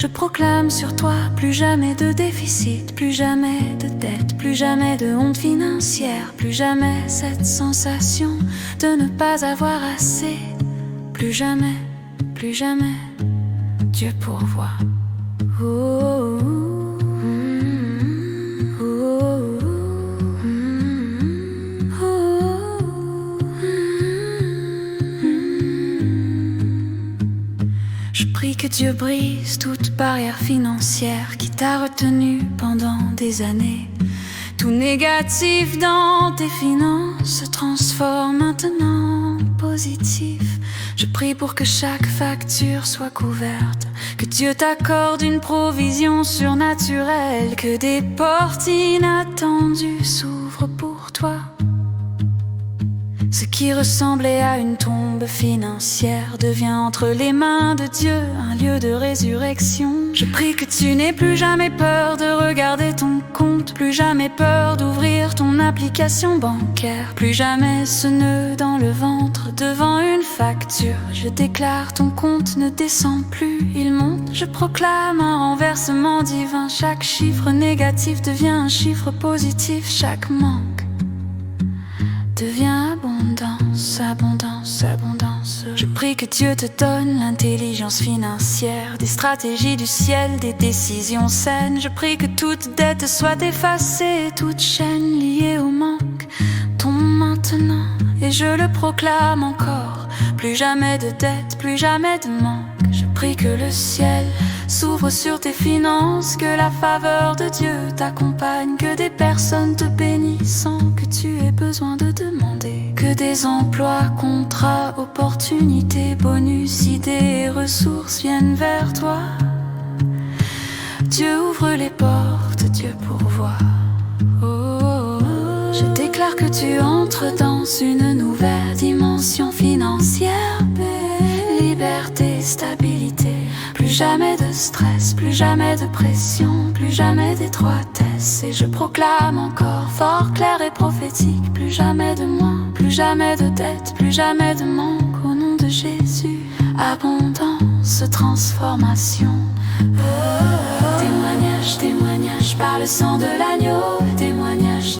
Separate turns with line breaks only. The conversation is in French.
Je proclame sur toi plus jamais de déficit, plus jamais de dette, plus jamais de honte financière, plus jamais cette sensation de ne pas avoir assez, plus jamais, Dieu pourvoit. Oh, oh, oh, oh, oh. Je prie que Dieu brise toute barrière financière qui t'a retenu pendant des années. Tout négatif dans tes finances se transforme maintenant en positif. Je prie pour que chaque facture soit couverte, que Dieu t'accorde une provision surnaturelle, que des portes inattendues s'ouvrent pour toi. Ce qui ressemblait à une tombe financière devient entre les mains de Dieu un lieu de résurrection. Je prie que tu n'aies plus jamais peur de regarder ton compte, plus jamais peur d'ouvrir ton application bancaire, plus jamais ce nœud dans le ventre devant une facture. Je déclare ton compte ne descend plus, il monte. Je proclame un renversement divin. Chaque chiffre négatif devient un chiffre positif. Chaque manque devient abondance, abondance, abondance. Je prie que Dieu te donne l'intelligence financière, des stratégies du ciel, des décisions saines. Je prie que toute dette soit effacée, toute chaîne liée au manque tombe maintenant. Et je le proclame encore, plus jamais de dette, plus jamais de manque. Je prie que le ciel s'ouvre sur tes finances, que la faveur de Dieu t'accompagne, que des personnes te bénissent sans que tu aies besoin de demander, que des emplois, contrats, opportunités, bonus, idées et ressources viennent vers toi. Dieu ouvre les portes, Dieu pourvoit. Oh, oh, oh. Je déclare que tu entres dans une nouvelle dimension financière, paix, liberté, stabilité. Plus jamais de stress, plus jamais de pression, plus jamais d'étroitesse. Et je proclame encore fort, clair et prophétique, plus jamais de moins, plus jamais de dette, plus jamais de manque. Au nom de Jésus, abondance, transformation. Témoignage, témoignage par le sang de l'agneau. Témoignage.